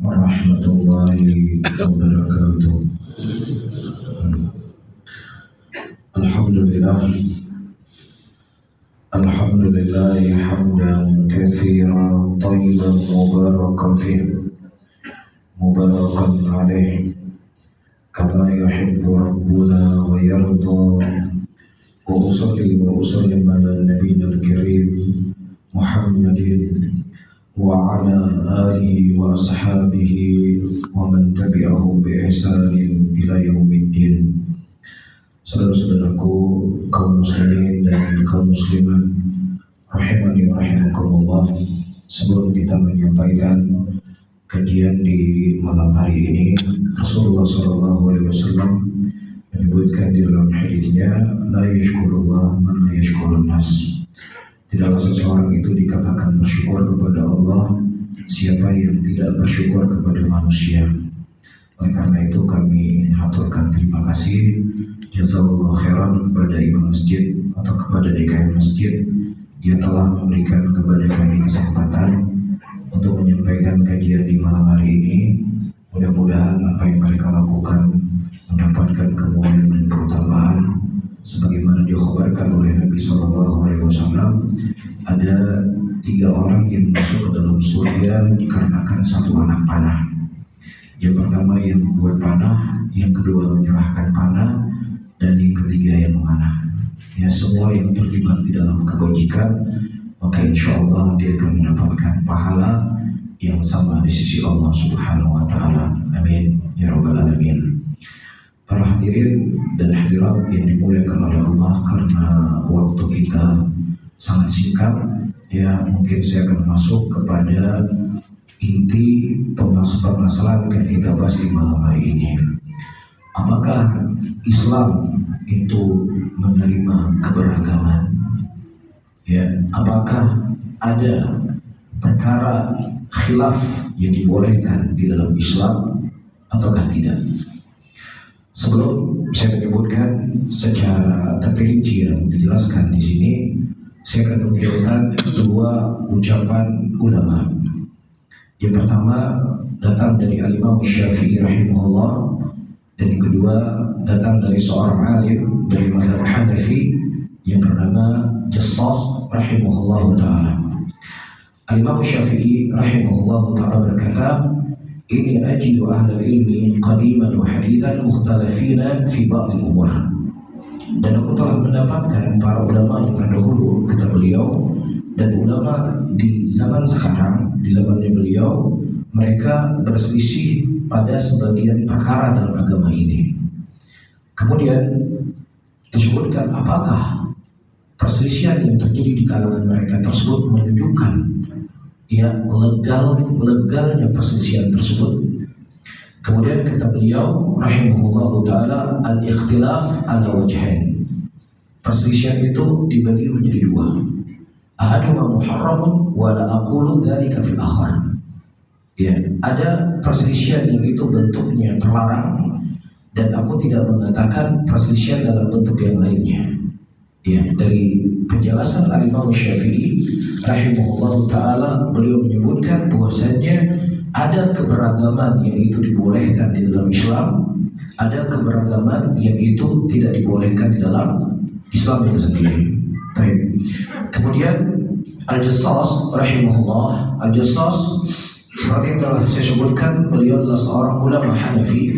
warahmatullahi wabarakatuh. Alhamdulillah, alhamdulillah hamdan katsiran thayyiban mubarakan fih, mubarakan alaih, kama yuhibbu rabbuna wa yarda. Wa usalli wa usallim ala nabiyyil karim Muhammadin wa ala alihi wa ashabihi wa man tabi'ahum bi ihsanin ila yaumiddin. Saudara-saudaraku kaum muslimin dan kaum muslimat rahimani wa rahimakumullah, sebelum kita menyampaikan kajian di malam hari ini, Rasulullah SAW menyebutkan di dalam hadisnya, la yashkurullah man la yashkurun nas. Tidaklah seseorang itu dikatakan bersyukur kepada Allah siapa yang tidak bersyukur kepada manusia. Oleh karena itu kami haturkan terima kasih jazakallahu khairan kepada imam masjid atau kepada DKM masjid yang telah memberikan kepada kami kesempatan untuk menyampaikan kajian di malam hari ini. Mudah-mudahan apa yang mereka lakukan mendapatkan kemuliaan dan keutamaan sebagaimana dikhabarkan oleh Nabi SAW. Ada 3 orang yang masuk ke dalam surga dikarenakan satu anak panah. Yang pertama yang membuat panah, yang kedua menyerahkan panah, dan yang ketiga yang memanah. Ya, semua yang terlibat di dalam kebajikan, maka insya Allah dia akan mendapatkan pahala yang sama di sisi Allah Subhanahu wa Ta'ala. Amin ya Rabbal Alamin. Para hadirin dan hadirat yang dimuliakan oleh Allah, karena waktu kita sangat singkat, ya mungkin saya akan masuk kepada inti permasalahan yang kita bahas di malam hari ini. Apakah Islam itu menerima keberagaman? Ya, apakah ada perkara khilaf yang dibolehkan di dalam Islam ataukah tidak? Sebelum saya menyebutkan secara terperinci yang dijelaskan di sini, saya akan nukilkan 2 ucapan ulama. Yang pertama datang dari Al-Imam Syafi'i rahimahullah, dan yang kedua datang dari seorang alim dari mazhab Hanafi yang bernama Jassas rahimahullah taala. Al-Imam Syafi'i rahimahullah taala berkata, ini ajidu ahlal ilmi qadiman wa hadithan mukhtalafina fi ba'd al-umur. Dan aku telah mendapatkan para ulama yang terdahulu, kata beliau, dan ulama di zaman sekarang, di zamannya beliau, mereka berselisih pada sebagian perkara dalam agama ini. Kemudian disebutkan apakah perselisihan yang terjadi di kalangan mereka tersebut menunjukkan ya legalnya perselisihan tersebut. Kemudian kata beliau rahimahullahu taala, al-ikhtilaf ala wajhain. Perselisihan itu dibagi menjadi 2. Ahaduhuma muharramun wa la aqulu dzalika fil akhar. Ya, ada perselisihan yang itu bentuknya terlarang dan aku tidak mengatakan perselisihan dalam bentuk yang lainnya. Ya, dari penjelasan Al-Imam Syafi'i rahimahullah ta'ala, beliau menyebutkan bahwasanya ada keberagaman yang itu dibolehkan di dalam Islam, ada keberagaman yang itu tidak dibolehkan di dalam Islam itu sendiri. Baik. Kemudian Al-Jassas rahimahullah, Al-Jassas seperti yang telah saya sebutkan, beliau adalah seorang ulama Hanafi.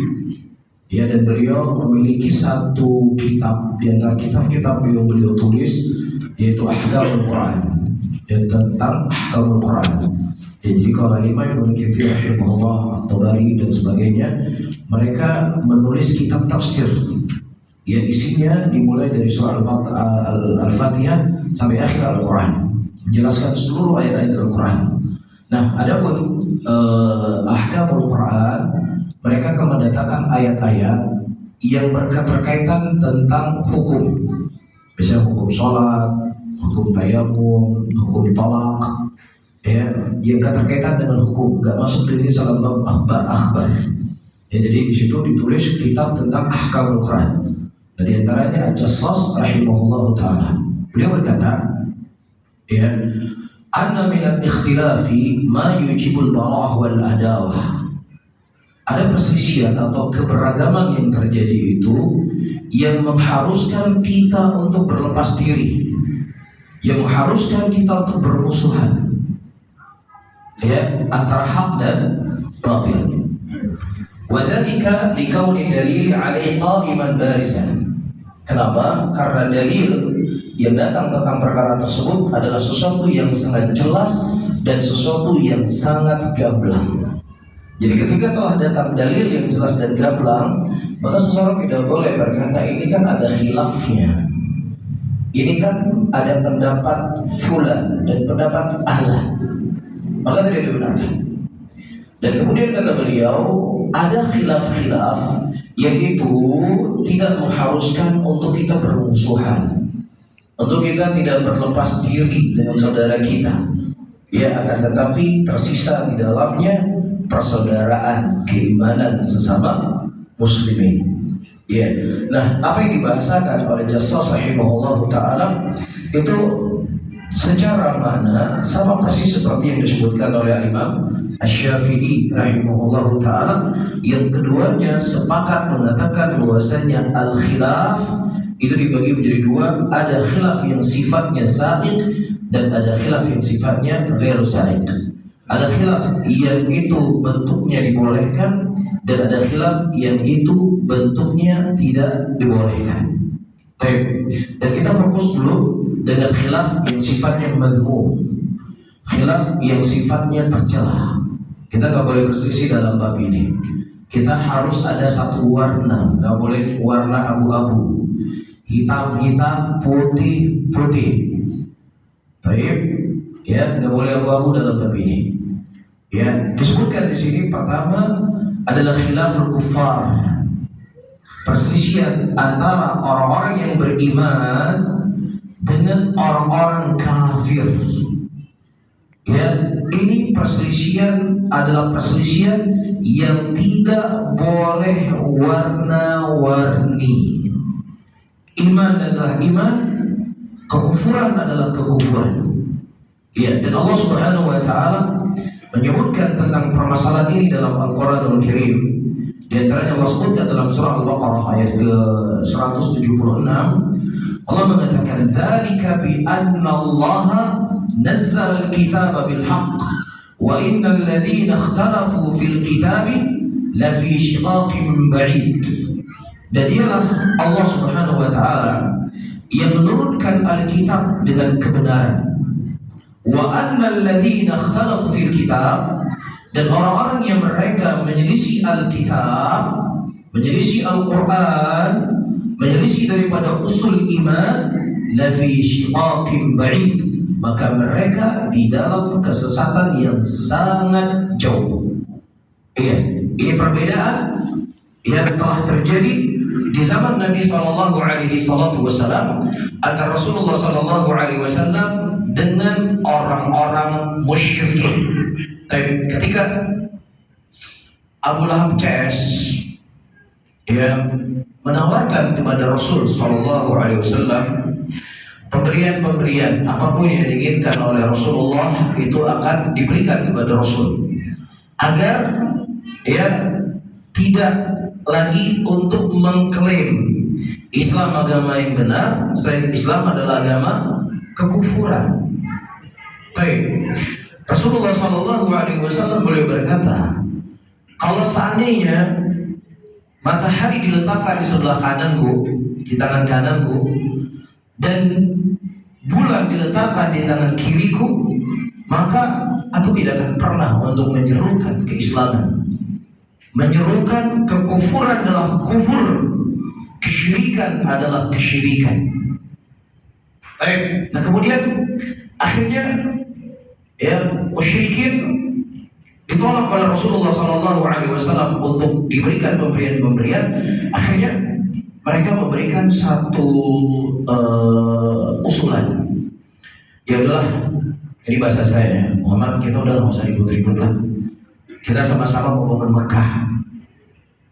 Ya, dan beliau memiliki satu kitab di antara kitab-kitab yang beliau tulis, yaitu Ahkamul Quran, ya, tentang Ahkamul Quran. Ya, jadi kalau Imam Ibnu Katsir rahimahullah, At-Tabari dan sebagainya, mereka menulis kitab tafsir. Ya, isinya dimulai dari surah Al-Fatihah sampai akhir Al-Quran, menjelaskan seluruh ayat-ayat Al-Quran. Nah, adapun Ahkamul Quran, mereka akan mendatangkan ayat-ayat yang berkaitan tentang hukum, misalnya hukum sholat, hukum tayamum, hukum talak, ya, yang berkaitan dengan hukum, nggak masuk di salah bab akhbar. Ya, jadi di situ ditulis kitab tentang Ahkamul Quran. Nah, di antaranya Al-Jassas rahimahullah taala, beliau berkata, ya, anna minal ikhtilafi ma yujibul barah wal adawah. ada perselisihan atau keberagaman yang terjadi itu yang mengharuskan kita untuk berlepas diri, yang mengharuskan kita untuk bermusuhan, ya, antara hak dan batil. Wadzalika likauni dalil alaihi qa'iman barisan. Kenapa? Karena dalil yang datang tentang perkara tersebut adalah sesuatu yang sangat jelas dan sesuatu yang sangat gamblang. Jadi ketika telah datang dalil yang jelas dan gamblang, maka seseorang tidak boleh berkata ini kan ada khilafnya, ini kan ada pendapat fulan dan pendapat Allah, maka tidak dibenarkan. Dan kemudian kata beliau, ada khilaf-khilaf yang itu tidak mengharuskan untuk kita bermusuhan, untuk kita tidak berlepas diri dengan saudara kita, ya, akan tetapi tersisa di dalamnya persaudaraan keimanan sesama muslimin. Ya. Nah, apa yang dibahasakan oleh Jassas rahimahullah taala itu secara makna sama persis seperti yang disebutkan oleh Imam Asy-Syafi'i rahimahullah taala, yang keduanya sepakat mengatakan bahwasanya al-khilaf itu dibagi menjadi dua, ada khilaf yang sifatnya sa'iq dan ada khilaf yang sifatnya ghairu sa'iq. Ada khilaf yang itu bentuknya dibolehkan dan ada khilaf yang itu bentuknya tidak dibolehkan. Baik. Dan kita fokus dulu dengan khilaf yang sifatnya madhmum, khilaf yang sifatnya tercela. Kita nggak boleh berselisih dalam bab ini. Kita harus ada satu warna, nggak boleh warna abu-abu, hitam-hitam, putih-putih. Baik, ya, nggak boleh abu-abu dalam bab ini. Ya, disebutkan di sini pertama adalah khilaful kuffar, perselisihan antara orang-orang yang beriman dengan orang-orang kafir. Ya, ini perselisihan adalah perselisihan yang tidak boleh warna-warni. Iman adalah iman, kekufuran adalah kekufuran. Ya, dan Allah Subhanahu wa taala menyebutkan tentang permasalahan ini dalam Al-Qur'anul Karim. Di antaranya Allah sebutkan dalam surah Al-Baqarah ayat ke-176, Allah mengatakan, "Dzalika bi anna Allah nazzala al-kitaba bil haqq wa innal ladzina ikhtalafu fil kitabi la fi shiqaqin ba'id." Dan dialah Allah Subhanahu wa taala yang menurunkan Alkitab dengan kebenaran. Wa annal ladzina ikhtalafu fil kitab, dan orang-orang yang mereka menyelisih Alkitab, menyelisih Al-Qur'an, menyelisih daripada usul iman, la fi shiqaqin ba'id, maka mereka di dalam kesesatan yang sangat jauh. Iya, ini perbedaan yang telah terjadi di zaman Nabi sallallahu alaihi wasallam antara Rasulullah sallallahu alaihi wasallam dengan orang-orang musyrikin. Tapi ketika Abu Lahab CS menawarkan kepada Rasul sallallahu alaihi wasallam pemberian apapun yang diinginkan oleh Rasulullah itu akan diberikan kepada Rasul, agar tidak lagi untuk mengklaim Islam agama yang benar, selain Islam adalah agama kekufuran. Baik, Rasulullah Shallallahu Alaihi Wasallam beliau berkata, kalau seandainya matahari diletakkan di sebelah kananku, di tangan kananku, dan bulan diletakkan di tangan kiriku, maka aku tidak akan pernah untuk menyerukan keislaman. Menyerukan kekufuran adalah kufur, kesyirikan adalah kesyirikan. Baik, nah kemudian akhirnya musyrikin ditolak oleh Rasulullah SAW untuk diberikan pemberian-pemberian. Akhirnya mereka memberikan satu usulan. Ya udahlah, ini bahasa saya, Muhammad, kita udah nggak usah ribut-ribut lah. Kita sama-sama membangun Mekah.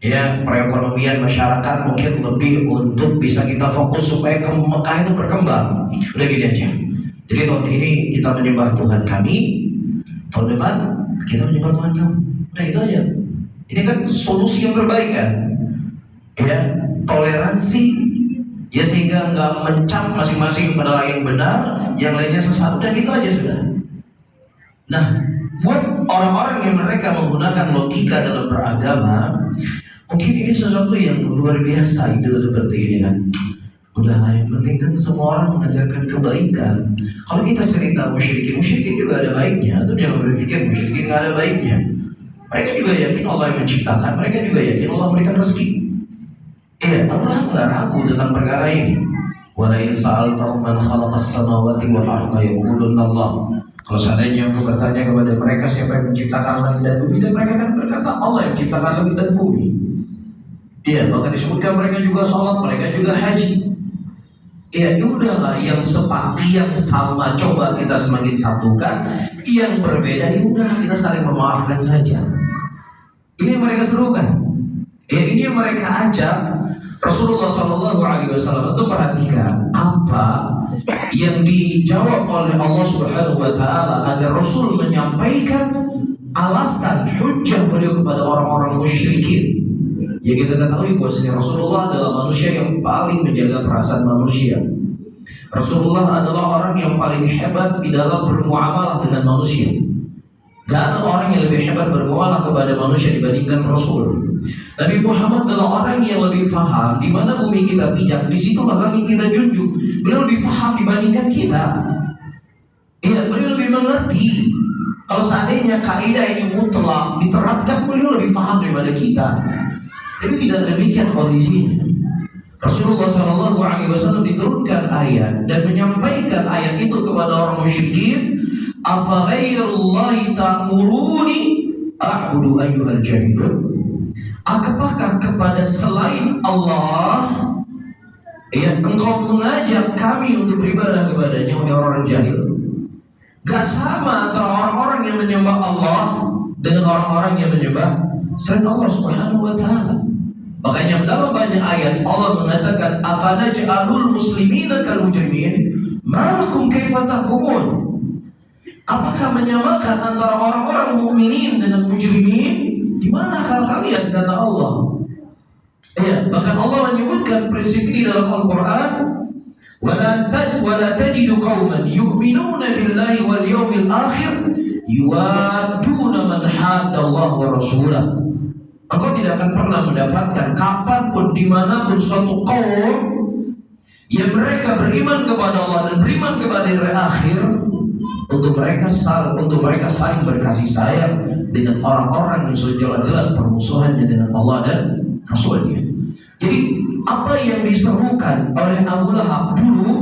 Ya, perekonomian masyarakat mungkin lebih untuk bisa kita fokus supaya ke Mekah itu berkembang. Udah gini aja. Jadi tahun ini kita menyembah Tuhan kami, tahun depan kita menyembah Tuhan kamu. Udah itu aja. Ini kan solusi yang terbaik kan? Ya, toleransi. Ya sehingga nggak mencap masing-masing pada yang benar, yang lainnya sesat. Udah gitu aja sudah. Nah, buat orang-orang yang mereka menggunakan logika dalam beragama, mungkin ini sesuatu yang luar biasa itu seperti ini kan. Udahlah, yang penting kan semua orang mengajarkan kebaikan. Kalau kita cerita musyrikin juga ada baiknya. Itu jangan berpikir musyrikin nggak ada baiknya. Mereka juga yakin Allah yang menciptakan. Mereka juga yakin Allah memberikan rezeki. Iya, Abu Lahab nggak ragu tentang perkara ini. Wa la in sa'altahum man khalaqas samawati wal arda yaqulunna Allah. Kalau seandainya aku bertanya kepada mereka siapa yang menciptakan langit dan bumi, dan mereka akan berkata Allah yang menciptakan langit dan bumi. Iya, bahkan disebutkan mereka juga sholat, mereka juga haji. Ya udahlah, yang seperti yang sama coba kita semakin satukan, yang berbeda ya udahlah kita saling memaafkan saja. Ini yang mereka serukan. Ya ini yang mereka ajak. Rasulullah SAW itu perhatikan apa yang dijawab oleh Allah Subhanahu Wa Taala agar Rasul menyampaikan alasan hujjah beliau kepada orang-orang musyrikin. Ya kita ketahui bahwasanya Rasulullah adalah manusia yang paling menjaga perasaan manusia. Rasulullah adalah orang yang paling hebat di dalam bermuamalah dengan manusia. Gak ada orang yang lebih hebat bermuamalah kepada manusia dibandingkan Rasul. Nabi Muhammad adalah orang yang lebih faham di mana bumi kita pijak, di situ langit kita junjung. Beliau lebih faham dibandingkan kita. Iya, beliau lebih mengerti. Kalau seandainya kaidah ini mutlak diterapkan, beliau lebih faham daripada kita. Tapi tidak demikian kondisinya. Rasulullah SAW diturunkan ayat dan menyampaikan ayat itu kepada orang musyrikin. Afa ghairullahi ta'muruni a'budu ayyuhal jahilun. Apakah kepada selain Allah ya engkau mengajak kami untuk beribadah kepadanya, wahai orang jahil? Gak sama antara orang-orang yang menyembah Allah dengan orang-orang yang menyembah selain Allah Subhanahu Wa Taala. Makanya dalam banyak ayat Allah mengatakan afanaj'alul muslimina kal mujrimin malakum kaifa tahkumun. Apakah menyamakan antara orang-orang mukminin dengan mujrimin? Di mana akal kalian, kata Allah? Ya, bahkan Allah menyebutkan prinsip ini dalam Al-Qur'an, wala tajidu qauman yu'minuna billahi wal yawmil akhir yuwadduna man hadda Allah wa rasulahu. Engkau tidak akan pernah mendapatkan kapanpun, dimanapun suatu kaum yang mereka beriman kepada Allah dan beriman kepada hari akhir, untuk mereka saling berkasih sayang dengan orang-orang yang sudah jelas permusuhannya dengan Allah dan Rasulnya. Jadi apa yang diserukan oleh Abu Lahab dulu,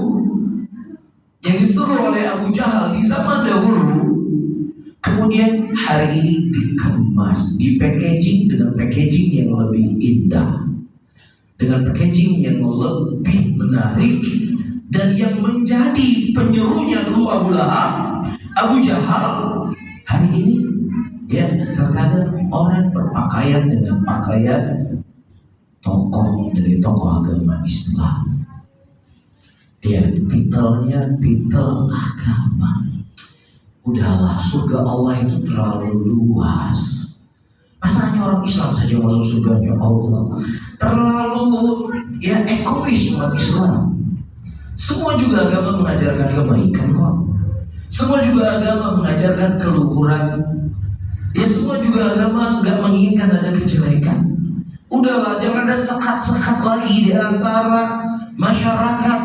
yang diseru oleh Abu Jahal di zaman dahulu, kemudian hari ini dikemas, di-packaging dengan packaging yang lebih indah, dengan packaging yang lebih menarik, dan yang menjadi penyerunya dulu Abu Lahab, Abu Jahal, hari ini ya terkadang orang berpakaian dengan pakaian tokoh dari tokoh agama Islam. Ya, titelnya titel agama. Udahlah, surga Allah itu terlalu luas. Masa hanya orang Islam saja masuk surganya Allah? Terlalu ya egois umat Islam. Semua juga agama mengajarkan kebaikan kok. Semua juga agama mengajarkan keluhuran. Ya semua juga agama nggak menginginkan ada kejelekan. Udahlah, jangan ada sekat-sekat lagi di antara masyarakat.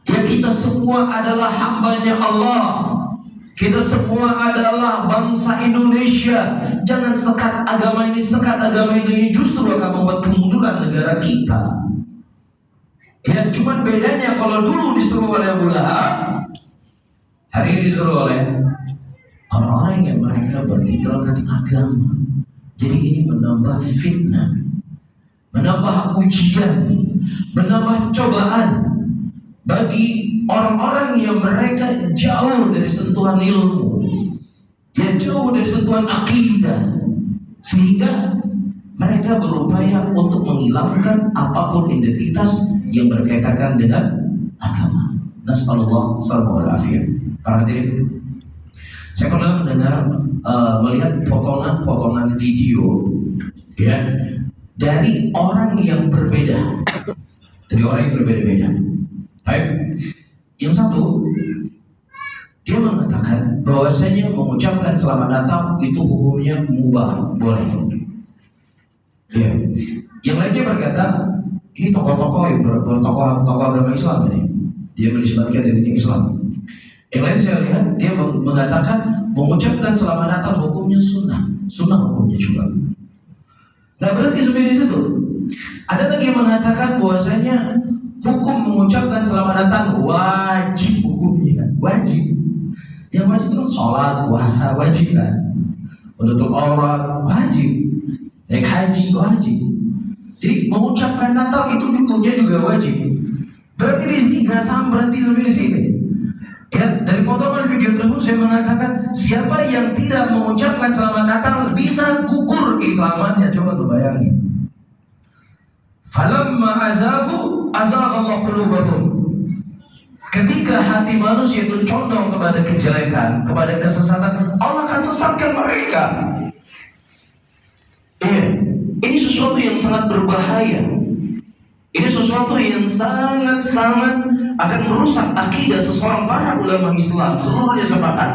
Ya kita semua adalah hambanya Allah. Kita semua adalah bangsa Indonesia. Jangan sekat agama ini, sekat agama ini justru akan membuat kemunduran negara kita. Ya, cuman bedanya kalau dulu disuruh oleh Abu Lahab, hari ini disuruh oleh orang-orang yang mereka bertitelkan agama. Jadi ini menambah fitnah, menambah ujian, menambah cobaan bagi orang-orang yang mereka jauh dari sentuhan ilmu, yang jauh dari sentuhan akidah, sehingga mereka berupaya untuk menghilangkan apapun identitas yang berkaitan dengan agama. Nasallallahu alaihi wasallam. Para hadirin, saya pernah mendengar melihat potongan-potongan video ya, dari orang yang berbeda, dari orang yang berbeda-beda. Baik, yang satu dia mengatakan bahwasanya mengucapkan selamat datang itu hukumnya mubah, boleh. Ya. Yang lainnya berkata ini tokoh-tokoh yang tokoh agama Islam ini, dia menisbatkan dirinya Islam. Yang lain saya lihat dia mengatakan mengucapkan selamat datang hukumnya sunnah, sunnah hukumnya juga. Nggak berarti sampai di situ. Ada lagi yang mengatakan bahwasanya hukum mengucapkan selamat datang wajib hukumnya, wajib. Yang wajib itu sholat, puasa wajib kan, menutup aurat wajib, naik haji wajib. Jadi mengucapkan Natal itu hukumnya juga wajib. Berarti di sini nggak sama, berarti sampai di sini. Ya, dari potongan video tersebut saya mengatakan siapa yang tidak mengucapkan selamat Natal bisa gugur keislamannya. Coba tuh bayangin. Falamma azagu azaghallahu qulubahum. Ketika hati manusia itu condong kepada kejelekan, kepada kesesatan, Allah akan sesatkan mereka. Iya, ini sesuatu yang sangat berbahaya. Ini sesuatu yang sangat-sangat akan merusak akidah seseorang. Para ulama Islam seluruhnya sepakat.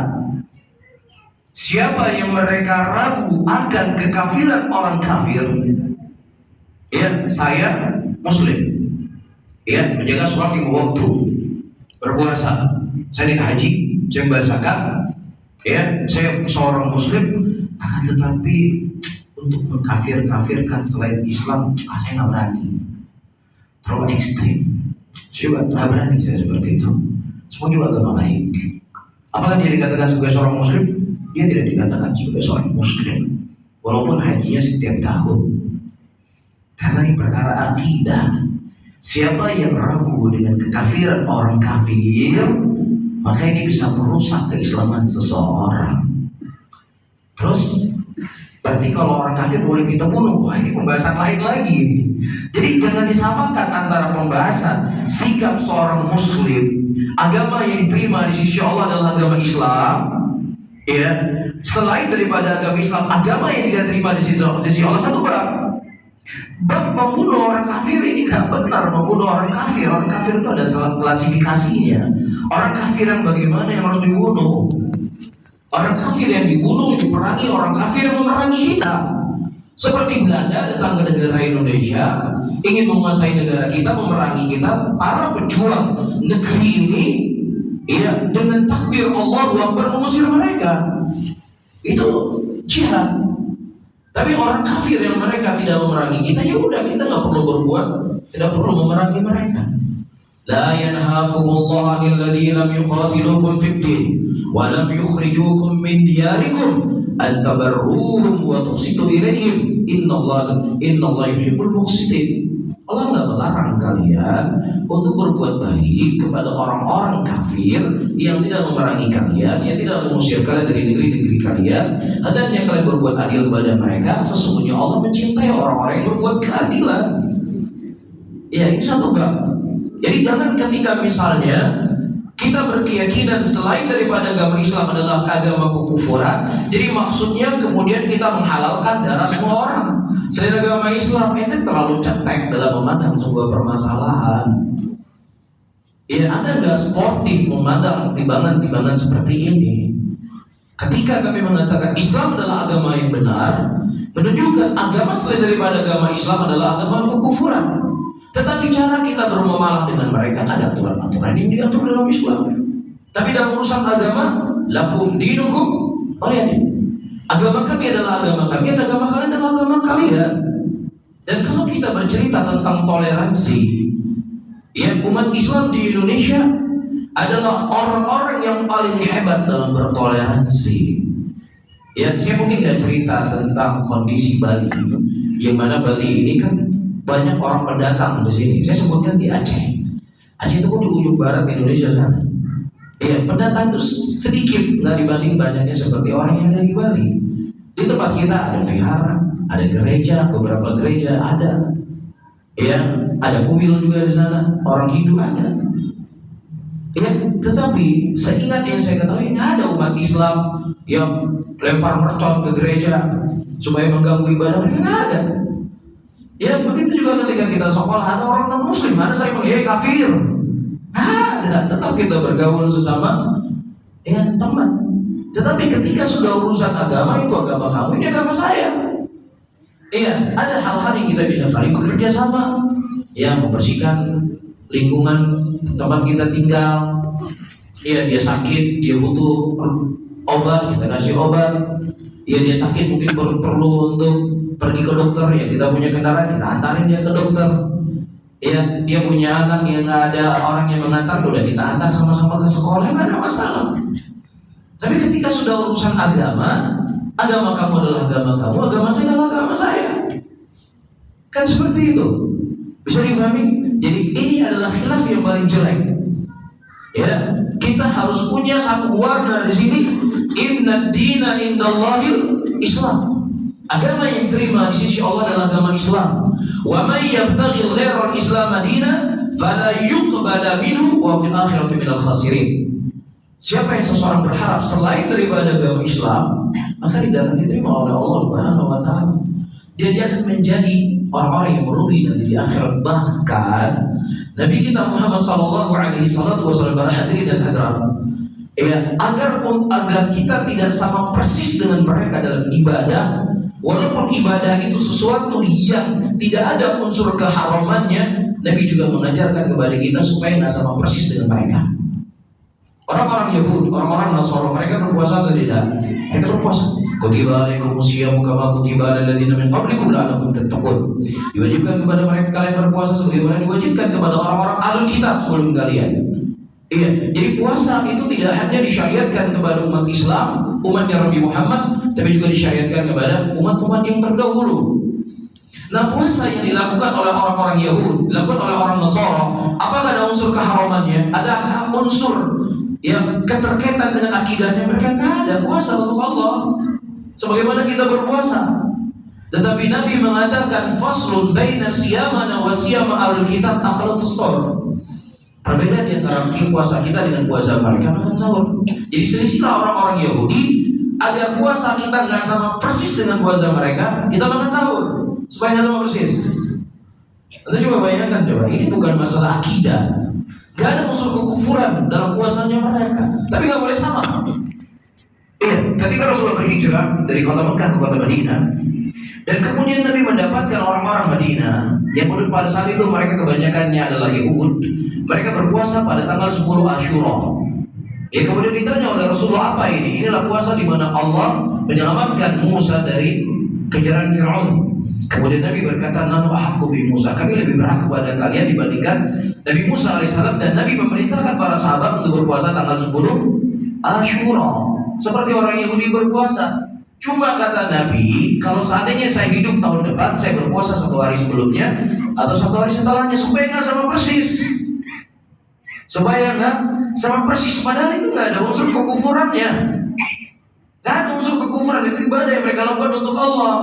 Siapa yang mereka ragu akan kekafiran orang kafir, ya, saya Muslim, ya, menjaga sholat lima waktu, berpuasa, saya naik haji, saya membayar zakat, ya, saya seorang Muslim. Akan tetapi untuk mengkafir-kafirkan selain Islam, saya nggak berani. Terlalu ekstrim. Saya nggak berani saya seperti itu. Semua juga agama baik. Apakah dia dikatakan sebagai seorang Muslim? Dia tidak dikatakan sebagai seorang Muslim, walaupun hajinya setiap tahun. Karena ini perkara akidah. Siapa yang ragu dengan kekafiran orang kafir, maka ini bisa merusak keislaman seseorang. Terus berarti kalau orang kafir boleh kita bunuh. Wah, ini pembahasan lain lagi. Jadi jangan disamakan antara pembahasan sikap seorang Muslim, agama yang diterima di sisi Allah adalah agama Islam, ya. Selain daripada agama Islam, agama yang tidak diterima di sisi Allah satu bab. Bab membunuh orang kafir ini gak benar. Membunuh orang kafir itu ada klasifikasinya. Orang kafir yang bagaimana yang harus dibunuh? Orang kafir yang dibunuh diperangi orang kafir yang memerangi kita. Seperti Belanda datang ke negara Indonesia, ingin menguasai negara kita, memerangi kita. Para pejuang negeri ini, ya, dengan takbir Allahu Akbar mengusir mereka. Itu jihad. Tapi orang kafir yang mereka tidak memerangi kita, ya udah, kita nggak perlu berbuat, tidak perlu memerangi mereka. La yanhaakumullahu 'anil ladzina lam yuqatilukum fid din wa lam yukhrijukum min diyarikum an tabarruhum wa tuqsitu ilaihim innallaha yuhibbul muqsitin. Allah nggak melarang kalian untuk berbuat baik kepada orang-orang kafir yang tidak memerangi kalian, yang tidak mengusir kalian dari negeri-negeri kalian. Hendaknya kalian berbuat adil kepada mereka. Sesungguhnya Allah mencintai orang-orang yang berbuat keadilan. Ya, ini satu bab. Jadi jangan ketika misalnya kita berkeyakinan selain daripada agama Islam adalah agama kekufuran, jadi maksudnya kemudian kita menghalalkan darah semua orang. Selain agama Islam, itu terlalu cetek dalam memandang sebuah permasalahan. Ya, Anda nggak sportif memandang timbangan-timbangan seperti ini. Ketika kami mengatakan Islam adalah agama yang benar, menunjukkan agama selain daripada agama Islam adalah agama kekufuran. Tetapi cara kita bermuamalah dengan mereka ada aturan-aturan yang diatur dalam Islam. Tapi dalam urusan agama, lakum dinukum waliyadin. Agama kami adalah agama kami, dan agama kalian adalah agama kalian. Dan kalau kita bercerita tentang toleransi, ya, umat Islam di Indonesia adalah orang-orang yang paling hebat dalam bertoleransi. Ya, saya mungkin nggak cerita tentang kondisi Bali, yang mana Bali ini kan banyak orang pendatang di sini. Saya sebutkan di Aceh. Aceh itu kan di ujung barat Indonesia sana. Ya, pendatang itu sedikit, nggak dibanding banyaknya seperti orang yang ada di Bali. Di tempat kita ada vihara, ada gereja, beberapa gereja ada. Ya, ada kuil juga di sana. Orang Hindu ada. Ya, tetapi seingat yang saya ketahui nggak ada umat Islam yang lempar mercon ke gereja, supaya mengganggu ibadah mereka, nggak ada. Ya begitu juga ketika kita sekolah ada orang non muslim, ada saya bilang, kafir. Ada, tetap kita bergaul sesama teman. Tetapi ketika sudah urusan agama, itu agama kamu, ini agama saya. Ada hal-hal yang kita bisa saling bekerja sama. Membersihkan lingkungan tempat kita tinggal. Dia sakit, dia butuh obat, kita kasih obat. Dia sakit mungkin perlu untuk pergi ke dokter, kita punya kendaraan, kita antarin dia ke dokter. Dia punya anak yang nggak ada orang yang mengantar, udah kita antar sama-sama ke sekolah, nggak ada masalah. Tapi ketika sudah urusan agama, agama kamu adalah agama kamu, agama saya adalah agama saya. Kan seperti itu. Bisa dipahami? Jadi ini adalah khilaf yang paling jelek. Kita harus punya satu warna di sini. Inna dina indallahil Islam. Agama yang diterima di sisi Allah adalah agama Islam. Wa may yabtaghi ghairal Islam dinan fala yuqbala minhu wa fil akhirati minal khasirin. Siapa yang seseorang berharap selain daripada agama Islam, maka tidak akan diterima oleh Allah Subhanahu wa taala. Dia akan menjadi orang-orang yang merugi nanti di akhirat. Bahkan Nabi kita Muhammad sallallahu alaihi wasallam berhadirin dan hadirat, agar kita tidak sama persis dengan mereka dalam ibadah. Walaupun ibadah itu sesuatu yang tidak ada unsur keharamannya, Nabi juga mengajarkan kepada kita supaya nggak sama persis dengan mereka. Orang-orang Yahudi, orang-orang Nasara, mereka berpuasa atau tidak? Mereka berpuasa. Kutiba alaikumus syiyamu kama kutiba alal ladzina min qablikum la'allakum tattaqun. Diwajibkan kepada mereka kalian berpuasa sebagaimana diwajibkan kepada orang-orang ahlul kitab sebelum kalian. Jadi puasa itu tidak hanya disyariatkan kepada umat Islam, umatnya Nabi Muhammad, tapi juga disyariatkan kepada umat-umat yang terdahulu. Nah, puasa yang dilakukan oleh orang-orang Yahudi, dilakukan oleh orang Nasara, apakah ada unsur keharamannya? Adakah unsur yang keterkaitan dengan akidahnya? Mereka tidak ada. Puasa untuk Allah, sebagaimana kita berpuasa. Tetapi Nabi mengatakan faslun baina siyamana wa siyama ahlul kitab aqlatus shaum. Perbedaan di antara puasa kita dengan puasa mereka makan sahur. Jadi selisihlah orang-orang Yahudi agar puasa kita nggak sama persis dengan puasa mereka, kita makan sahur supaya nggak sama persis. Anda coba bayangkan, ini bukan masalah akidah. Gak ada unsur kekufuran dalam puasanya mereka, tapi nggak boleh sama. Ketika Rasulullah berhijrah dari kota Mekah ke kota Madinah, dan kemudian Nabi mendapatkan orang-orang Madinah yang pada saat itu mereka kebanyakannya adalah Yahud. Mereka berpuasa pada tanggal 10 Asyura. Kemudian ditanya oleh Rasulullah, apa ini? Inilah puasa di mana Allah menyelamatkan Musa dari kejaran Fir'aun. Kemudian Nabi berkata, nanu ahaqqu bi Musa, kami lebih berhak kepada kalian dibandingkan Nabi Musa alaihissalam. Dan Nabi memerintahkan para sahabat untuk berpuasa tanggal 10 Asyura, seperti orang Yahudi berpuasa. Cuma kata Nabi, kalau seandainya saya hidup tahun depan, saya berpuasa 1 hari sebelumnya atau 1 hari setelahnya, supaya nggak sama persis. Supaya nggak sama persis. Padahal itu nggak ada unsur kekufurannya. Nggak ada unsur kekufuran, itu ibadah yang mereka lakukan untuk Allah.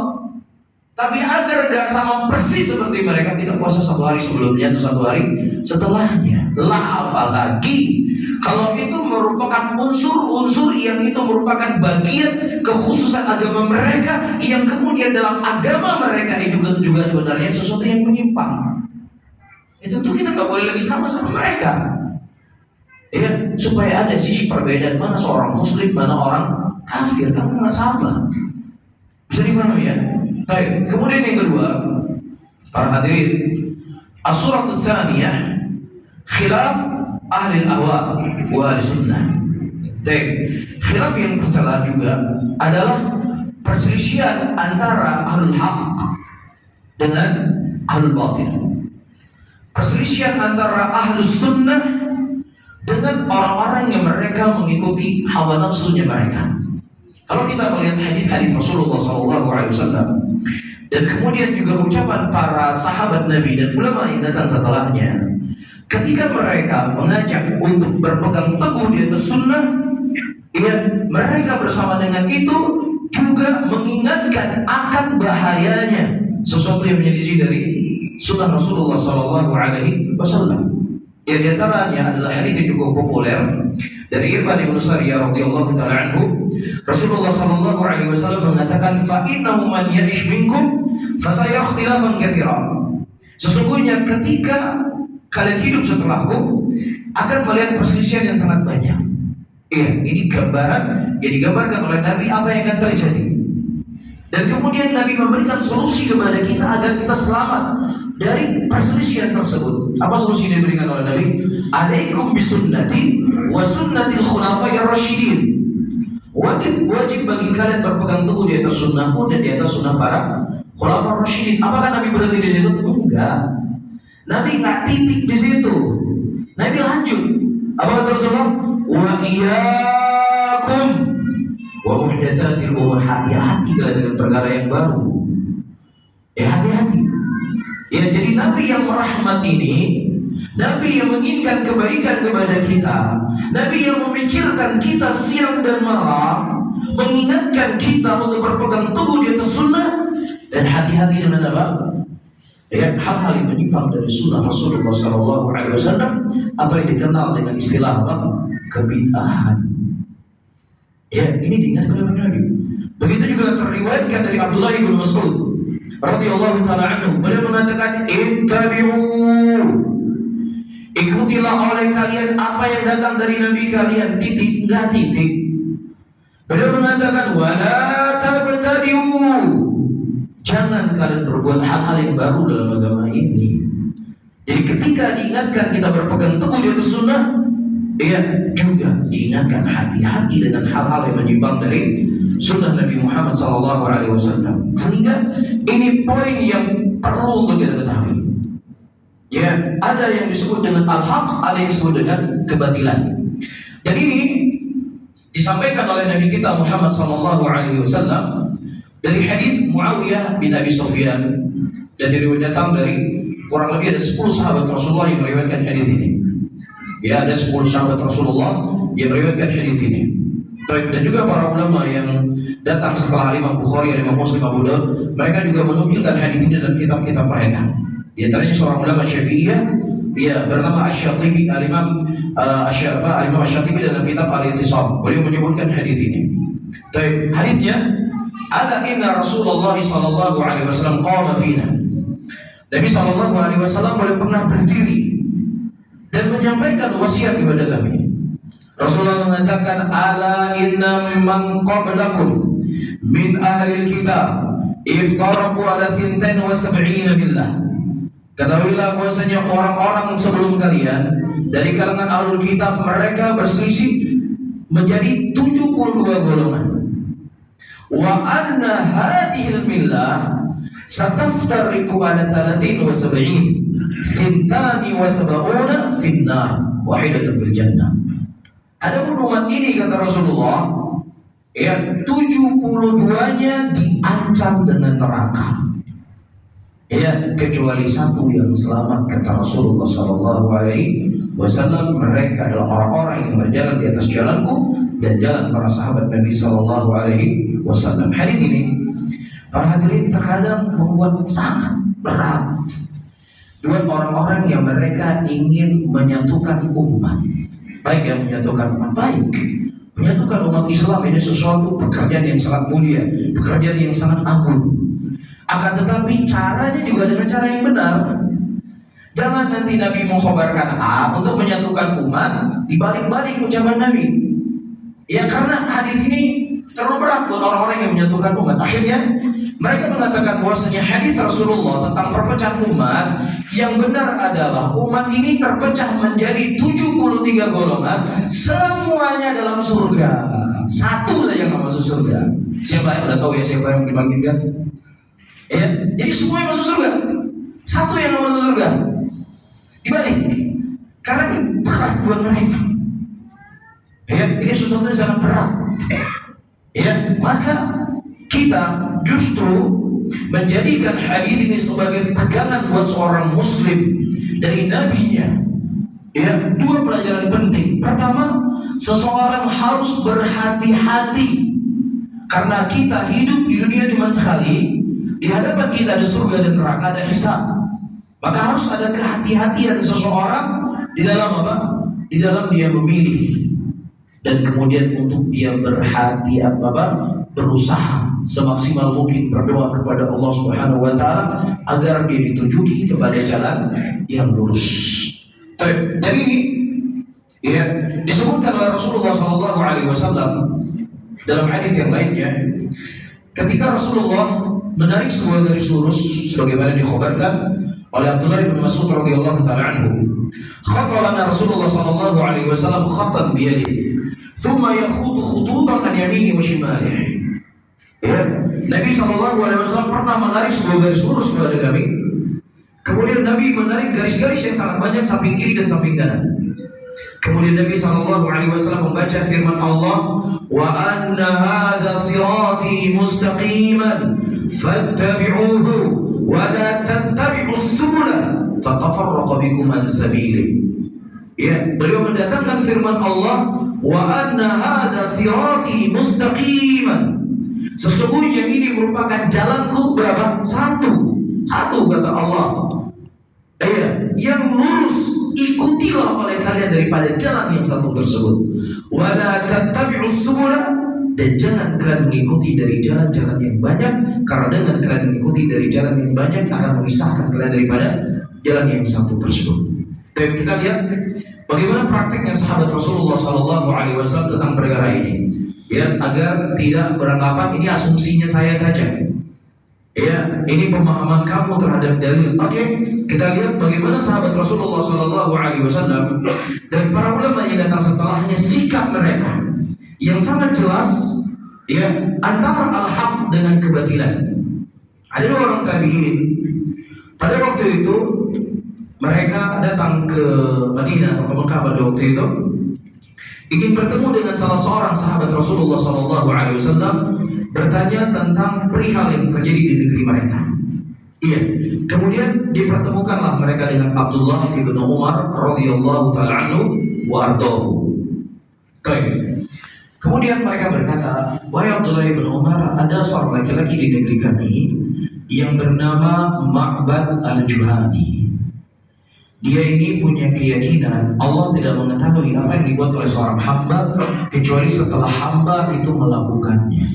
Tapi agar nggak sama persis seperti mereka, kita puasa 1 hari sebelumnya atau 1 hari setelahnya. Lah apalagi kalau itu merupakan unsur-unsur yang itu merupakan bagian kekhususan agama mereka, yang kemudian dalam agama mereka itu juga sebenarnya sesuatu yang menyimpang. Itu tuh kita nggak boleh lagi sama-sama mereka. Supaya ada sisi perbedaan, mana seorang muslim, mana orang kafir, kamu nggak sama. Bisa difahami ya? Baik. Kemudian yang kedua, para hadirin, as-suratul tsaniyah, khilaf ahli al-ahwa wa ahli sunnah. Baik. Khilaf yang tercela juga adalah perselisihan antara ahlul haq dengan ahlul batil. Perselisihan antara ahlus sunnah dengan orang-orang yang mereka mengikuti hawa nafsunya mereka. Kalau kita melihat hadis-hadis Rasulullah SAW dan kemudian juga ucapan para sahabat Nabi dan ulama yang datang setelahnya, ketika mereka mengajak untuk berpegang teguh di atas sunnah, mereka bersama dengan itu juga mengingatkan akan bahayanya sesuatu yang menyelisih dari sunnah Rasulullah SAW. Ya, di antaranya adalah hadis yang cukup populer dari Irbad bin Sariyah radhiyallahu taala anhu. Rasulullah sallallahu alaihi wasallam mengatakan, "Fa innahu man ya'ish minkum fa sayara ikhtilafan katsiran." Sesungguhnya ketika kalian hidup setelahku akan melihat perselisihan yang sangat banyak. Iya, ini gambaran yang digambarkan oleh Nabi apa yang akan terjadi. Dan kemudian Nabi memberikan solusi kepada kita agar kita selamat dari perselisihan tersebut. Apa solusi yang diberikan oleh Nabi? Alaikum bisunnati wa sunnatil khulafa'ir rasyidin. Wajib bagi kalian berpegang teguh di atas sunnahku dan di atas sunnah para khulafa'ir rasyidin. Apakah Nabi berhenti di situ? Enggak. Nabi nggak titik di situ. Nabi lanjut. Apa kata Rasulullah? Wa iyyakum wa muhdatsatil umur. Hati-hati kalian dengan perkara yang baru. Hati-hati. Ya, jadi Nabi yang merahmat ini, Nabi yang menginginkan kebaikan kepada kita, Nabi yang memikirkan kita siang dan malam, mengingatkan kita untuk berpegang teguh di atas sunnah dan hati-hati dengan apa? Ya, hal-hal yang menyimpang dari sunnah Rasulullah SAW atau yang dikenal dengan istilah apa? Kebid'ahan. Ya, ini diingatkan oleh Nabi. Begitu juga terriwayatkan dari Abdullah bin Mas'ud radhiyallahu taala anhu, beliau mengatakan, "Ittabi'u." Ikutilah oleh kalian apa yang datang dari Nabi kalian, titik, enggak titik. Beliau mengatakan, "Wala tabtadi'u." Jangan kalian berbuat hal-hal yang baru dalam agama ini. Jadi ketika diingatkan kita berpegang teguh di atas sunnah, ya juga diingatkan hati-hati dengan hal-hal yang menyimpang dari sunnah Nabi Muhammad SAW. Sehingga ini poin yang perlu untuk kita ketahui. Ya, ada yang disebut dengan al-haq, ada yang disebut dengan kebatilan. Dan ini disampaikan oleh Nabi kita Muhammad SAW dari hadis Muawiyah bin Abi Sufyan, dan datang dari kurang lebih ada 10 sahabat Rasulullah yang meriwayatkan hadis ini. Ya, ada 10 sahabat Rasulullah yang meriwayatkan hadis ini. Dan juga para ulama yang datang setelah Imam Bukhari, Imam Muslim, Abu Daud, mereka juga menukilkan hadis ini dalam kitab-kitab mereka. Di antaranya seorang ulama Syafi'iyah, ya, bernama Asy-Syatibi, Al-Imam Asy-Syatibi dalam kitab Al-I'tisam. Beliau menyebutkan hadis ini. Baik, hadisnya, "Ala inna Rasulullah sallallahu alaihi wasallam qama fina." Nabi sallallahu alaihi wasallam boleh pernah berdiri dan menyampaikan wasiat kepada kami. Rasulullah mengatakan, "Ala inna mimman qablakum min ahli kitab iftaraku ala 72 billah." Ketahuilah bahwasanya orang-orang sebelum kalian dari kalangan ahlul kitab, mereka berselisih menjadi 72 golongan. Wa anna hadhil millah sataftariqu ala 73 sintani wa sab'una finnar wahidatun fil jannah. Adapun umat ini, kata Rasulullah, ya, 72-nya diancam dengan neraka. Ya, kecuali satu yang selamat, kata Rasulullah SAW. Mereka adalah orang-orang yang berjalan di atas jalanku dan jalan para sahabat Nabi SAW. Hadis ini, para hadirin, terkadang membuat sangat berat buat orang-orang yang mereka ingin menyatukan umat. Baik yang menyatukan umat, baik. Menyatukan umat Islam ini sesuatu pekerjaan yang sangat mulia, pekerjaan yang sangat agung. Akan tetapi caranya juga dengan cara yang benar. Jangan nanti Nabi mengkhabarkan A untuk menyatukan umat, dibalik-balik ucapan Nabi. Ya, karena hadis ini terlalu berat buat orang-orang yang menyatukan umat. Akhirnya mereka mengatakan bahwasanya hadis Rasulullah tentang perpecahan umat yang benar adalah umat ini terpecah menjadi 73 golongan, semuanya dalam surga. Satu saja yang masuk surga. Siapa yang udah tahu ya siapa yang dibangkitkan? Ya, jadi semua yang masuk surga, satu yang masuk surga. Dibalik, karena ini berat buat mereka. Ya, ini sesuatu yang sangat berat. Ya, maka kita justru menjadikan hadis ini sebagai pegangan buat seorang muslim dari nabinya. Ya, dua pelajaran penting. Pertama, seseorang harus berhati-hati karena kita hidup di dunia cuma sekali. Di hadapan kita ada surga dan neraka, ada hisab. Maka harus ada kehati-hatian seseorang di dalam apa? Di dalam dia memilih dan kemudian untuk dia berusaha semaksimal mungkin berdoa kepada Allah Subhanahu wa taala agar dia ditunjuki kepada jalan yang lurus. Dari ini ya disebutkan oleh Rasulullah sallallahu alaihi wasallam dalam hadis yang lainnya, ketika Rasulullah menarik sebuah garis lurus sebagaimana dikhabarkan oleh Abdullah bin Mas'ud radhiyallahu taala anhu, khatta lana Rasulullah sallallahu alaihi wasallam khattan bi yadihi thumma yakhutu khututan an yamini wa shimalihi. Ya, Nabi sallallahu alaihi wasallam pernah menarik sebuah garis lurus kepada kami. Kemudian Nabi menarik garis-garis yang sangat banyak samping kiri dan samping kanan. Kemudian Nabi sallallahu alaihi wasallam membaca firman Allah, wa anna hadza sirati mustaqiman fattabi'uhu wa la tattabi'us subula fatafarraqa bikum an sabili. Ya, beliau mendatangkan firman Allah, wa anna hadza sirati mustaqiman. Sesungguhnya ini merupakan jalanku berapa? Satu kata Allah. Yang lurus ikutilah oleh kalian daripada jalan yang satu tersebut. Wala tattabi'us subula, dan jangan kalian mengikuti dari jalan-jalan yang banyak, karena dengan kalian mengikuti dari jalan yang banyak akan memisahkan kalian daripada jalan yang satu tersebut. Dan kita lihat bagaimana praktiknya sahabat Rasulullah SAW tentang perkara ini. Ya, agar tidak beranggapan ini asumsinya saya saja. Ya, ini pemahaman kamu terhadap dalil. Oke, kita lihat bagaimana sahabat Rasulullah SAW dan para ulama yang datang setelahnya, sikap mereka yang sangat jelas, ya, antara al-haq dengan kebatilan. Ada dua orang tabi'in. Pada waktu itu mereka datang ke Madinah atau ke Mekah pada waktu itu, ingin bertemu dengan salah seorang sahabat Rasulullah SAW, bertanya tentang perihal yang terjadi di negeri mereka. Iya. Kemudian dipertemukanlah mereka dengan Abdullah bin Umar radhiyallahu taala anhu wa ardhahu. Kemudian mereka berkata, wahai Abdullah bin Umar, ada seorang laki-laki di negeri kami yang bernama Ma'bad al-Juhani. Dia ini punya keyakinan Allah tidak mengetahui apa yang dibuat oleh seorang hamba kecuali setelah hamba itu melakukannya.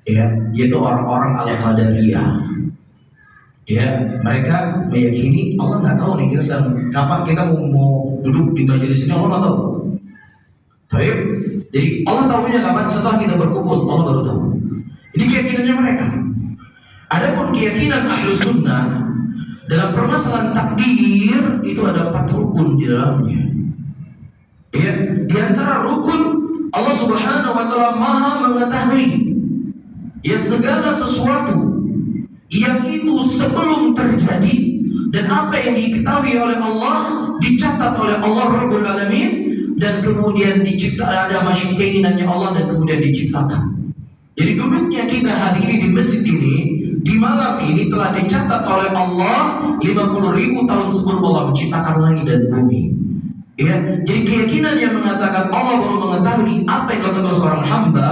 Ya, yaitu orang-orang al-Qadariyah. Ya, mereka meyakini Allah nggak tahu nih kapan kita mau duduk di majelis ini, Allah nggak tahu. Baik, jadi Allah tahunya kapan? Setelah kita berkumpul, Allah baru tahu. Ini keyakinannya mereka. Adapun keyakinan Ahlus Sunnah dalam permasalahan takdir itu ada 4 rukun di dalamnya. Ya, di antara rukun Allah Subhanahu wa taala Maha mengetahui ya segala sesuatu yang itu sebelum terjadi, dan apa yang diketahui oleh Allah dicatat oleh Allah Rabbul Alamin, dan kemudian dicipta ada keinginannya Allah dan kemudian diciptakan. Jadi duduknya kita hari ini di masjid ini, di malam ini telah dicatat oleh Allah 50.000 tahun sebelum Allah menciptakan langit dan bumi. Ya, jadi keyakinan yang mengatakan Allah baru mengetahui apa yang dilakukan oleh seorang hamba,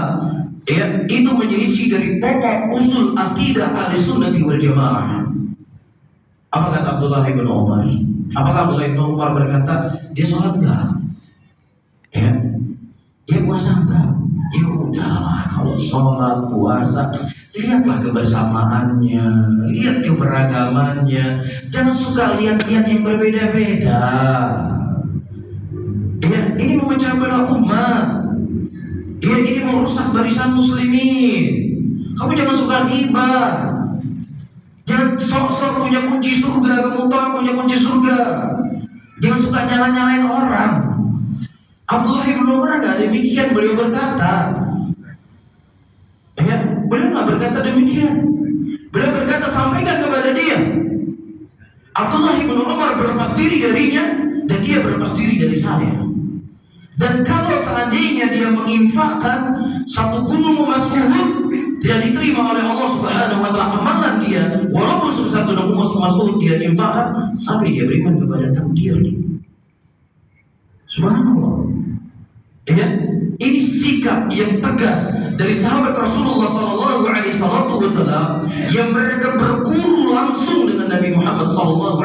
ya, itu menyelisih dari pokok usul akidah Ahlussunnah wal Jamaah. Apa kata Abdullah bin Umar? Apakah Abdullah bin Umar berkata dia sholat enggak? Ya, dia puasa enggak? Ya udahlah, kalau sholat puasa lihatlah kebersamaannya, lihat keberagamannya. Jangan suka lihat-lihat yang berbeda-beda. Ya, ini memecah belah umat. Ya, ini merusak barisan muslimin. Kamu jangan suka ghibah. Jangan sok-sok punya kunci surga, kamu tahu punya kunci surga. Jangan suka nyala-nyalain orang. Abdullah bin Umar nggak demikian, beliau berkata. Ya, beliau nggak berkata demikian. Beliau berkata, sampaikan kepada dia. Abdullah bin Umar berlepas diri darinya dan dia berlepas diri dari saya. Dan kalau seandainya dia menginfakkan 1 gunung Uhud, tidak diterima oleh Allah Subhanahu wa taala amalan dia, walaupun sebesar gunung Uhud dia infakkan sampai dia beriman kepada takdir. Subhanallah. Ya, ini sikap yang tegas dari sahabat Rasulullah SAW yang mereka berguru langsung dengan Nabi Muhammad SAW.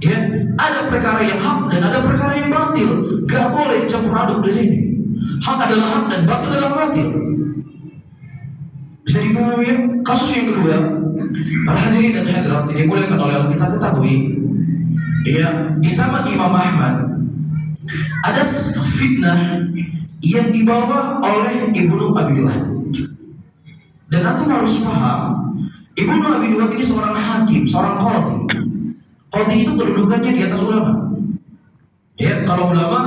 Ya, ada perkara yang hak dan ada perkara yang batil. Gak boleh campur aduk di sini. Hak adalah hak dan batil adalah batil. Bisa dipahami ya? Kasus yang kedua, para hadirin dan hadirat ini dimuliakan oleh Allah, kita ketahui, ya, di zaman Imam Ahmad ada fitnah yang dibawa oleh Ibnu Abi Duad. Dan aku harus paham, Ibnu Abi Duad ini seorang hakim, seorang qadhi. Qadhi itu kedudukannya di atas ulama. Ya, kalau ulama,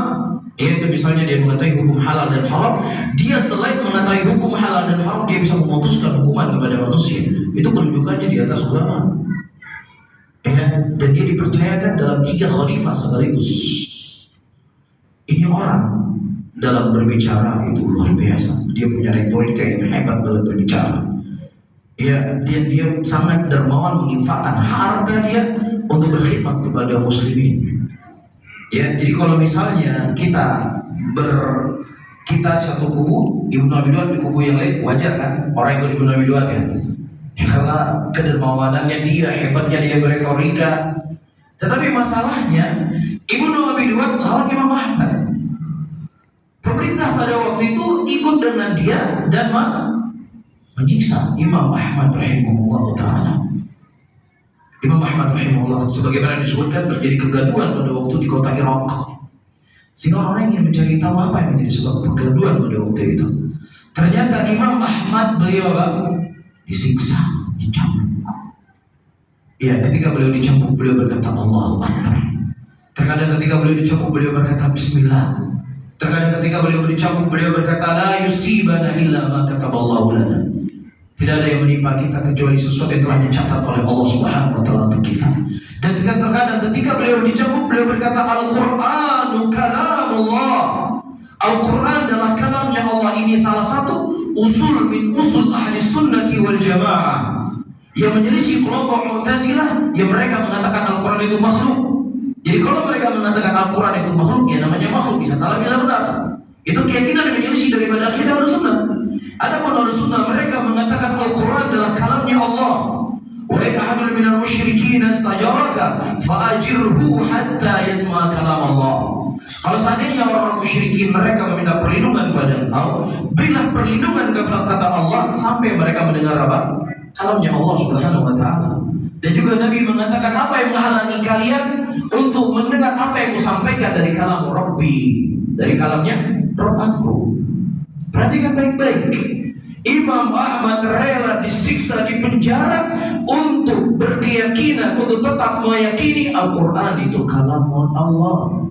yaitu misalnya dia mengetahui hukum halal dan haram, dia selain mengetahui hukum halal dan haram, dia bisa memutuskan hukuman kepada manusia. Itu kedudukannya di atas ulama. Ya, dan dia dipercayakan dalam 3 khalifah sekaligus. Ini orang dalam berbicara itu luar biasa. Dia punya retorika yang hebat dalam berbicara. Ya, dia sangat dermawan menginfakkan harta dia untuk berkhidmat kepada muslimin. Ya, jadi kalau misalnya kita satu kubu, Ibnu Abi Duad di kubu yang lain, wajar kan orang ikut Ibnu Abi Duad kan? Ya, karena kedermawanannya dia, hebatnya dia berretorika. Tetapi masalahnya Ibnu Abi Duad lawan Imam Ahmad. Pemerintah pada waktu itu ikut dengan dia dan menyiksa Imam Ahmad rahimahullah ta'ala. Imam Ahmad rahimahullah, sebagaimana disebutkan, terjadi kegaduhan pada waktu di kota Irak. Sehingga orang ingin mencari tahu apa yang menjadi sebab kegaduhan pada waktu itu. Ternyata Imam Ahmad beliau disiksa, dicambuk. Ya, ketika beliau dicambuk, beliau berkata Allahu Akbar. Terkadang ketika beliau dicambuk, beliau berkata Bismillah. Terkadang ketika beliau dicambuk, beliau berkata la yusibana illa ma kataballahu lana. Tidak ada yang menimpa kita kecuali sesuatu yang telah dicatat oleh Allah Subhanahu wa taala untuk kita. Dan terkadang ketika beliau dicambuk, beliau berkata Al-Qur'anu kalamullah. Al-Qur'an adalah kalamnya Allah. Ini salah satu usul min usul ahli sunnati wal jamaah. Yang menyelisih kelompok Mu'tazilah yang mereka mengatakan Al-Qur'an itu makhluk. Jadi kalau mereka mengatakan Al-Qur'an itu makhluk, ya namanya makhluk, bisa salah bisa benar. Itu keyakinan yang menyelisih daripada akidah Ahlussunnah. Adapun Ahlussunnah mereka mengatakan Al-Quran adalah kalamnya Allah. Wa in ahadun minal musyrikin istajaraka fa'ajirhu hatta yasma' kalam Allah. Kalau seandainya orang-orang musyrikin mereka meminta perlindungan kepada engkau, berilah perlindungan kepada kata Allah sampai mereka mendengar apa? Kalamnya Allah Subhanahu wa taala. Dan juga Nabi mengatakan, apa yang menghalangi kalian untuk mendengar apa yang kusampaikan dari kalam Rabbi, dari kalamnya Rabb aku. Perhatikan baik-baik. Imam Ahmad rela disiksa di penjara untuk berkeyakinan, untuk tetap meyakini Al-Quran itu kalam Allah.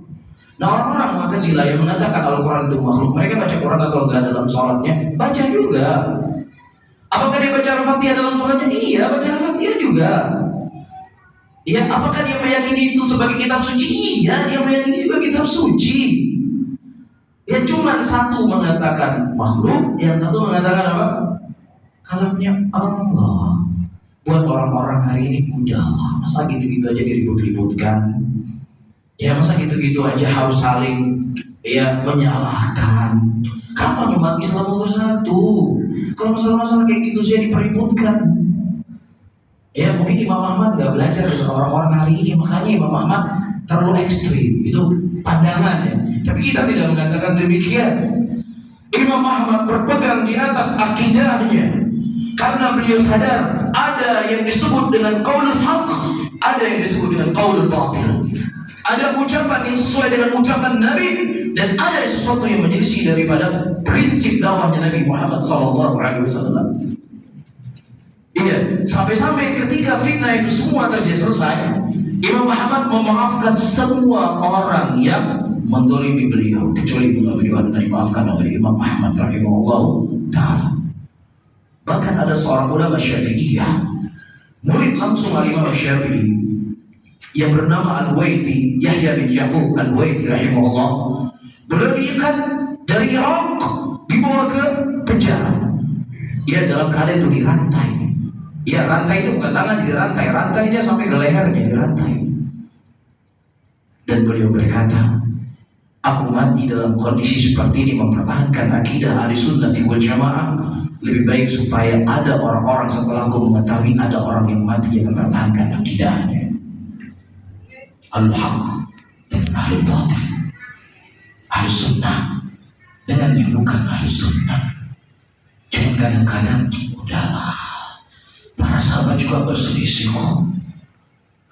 Nah, orang-orang Mu'tazilah yang mengatakan Al-Quran itu makhluk, mereka baca Quran atau enggak dalam sholatnya? Baca juga. Apakah dia baca Al-Fatihah dalam sholatnya? Iya, baca Al-Fatihah juga. Ya, apakah dia meyakini itu sebagai kitab suci? Iya, dia meyakini juga kitab suci. Ya, cuma satu mengatakan makhluk, yang satu mengatakan apa? Kalamnya Allah. Buat orang-orang hari ini udahlah, masa gitu-gitu aja diribut-ributkan. Ya, masa gitu-gitu aja harus saling menyalahkan. Kapan umat Islam mau bersatu? Kalau masalah-masalah kayak gitu saja dipeributkan. Ya, mungkin Imam Ahmad gak belajar dengan orang-orang hari ini, makanya Imam Ahmad terlalu ekstrim. Itu pandangannya. Tapi kita tidak mengatakan demikian. Imam Ahmad berpegang di atas akidahnya karena beliau sadar ada yang disebut dengan qaulul haq, ada yang disebut dengan qaulul batil. Ada ucapan yang sesuai dengan ucapan Nabi dan ada sesuatu yang menyelisih daripada prinsip dakwahnya Nabi Muhammad SAW. Iya, sampai-sampai ketika fitnah itu semua terjadi selesai, Imam Ahmad memaafkan semua orang yang mendolimi beliau kecuali Ibnu Abi Duad, dimaafkan oleh Imam Ahmad rahimahullah ta'ala. Bahkan ada seorang ulama Syafi'iyah, murid langsung Imam Syafi'i, yang bernama Al-Waiti, Yahya bin Yaqub Al-Waiti rahimahullah. Beliau diikat dari Irak, dibawa ke penjara. Ya, dalam keadaan itu dirantai. Ya, rantai itu bukan tangan jadi rantai, rantainya sampai ke lehernya dirantai. Dan beliau berkata, aku mati dalam kondisi seperti ini mempertahankan akidah Ahlussunnah wal Jamaah. Lebih baik supaya ada orang-orang setelahku mengetahui ada orang yang mati yang mempertahankan akidahnya. al-haq dengan ahli batil, ahli sunnah dengan yang bukan ahli sunnah. Jangan kadang-kadang udahlah, para sahabat juga berselisih kok.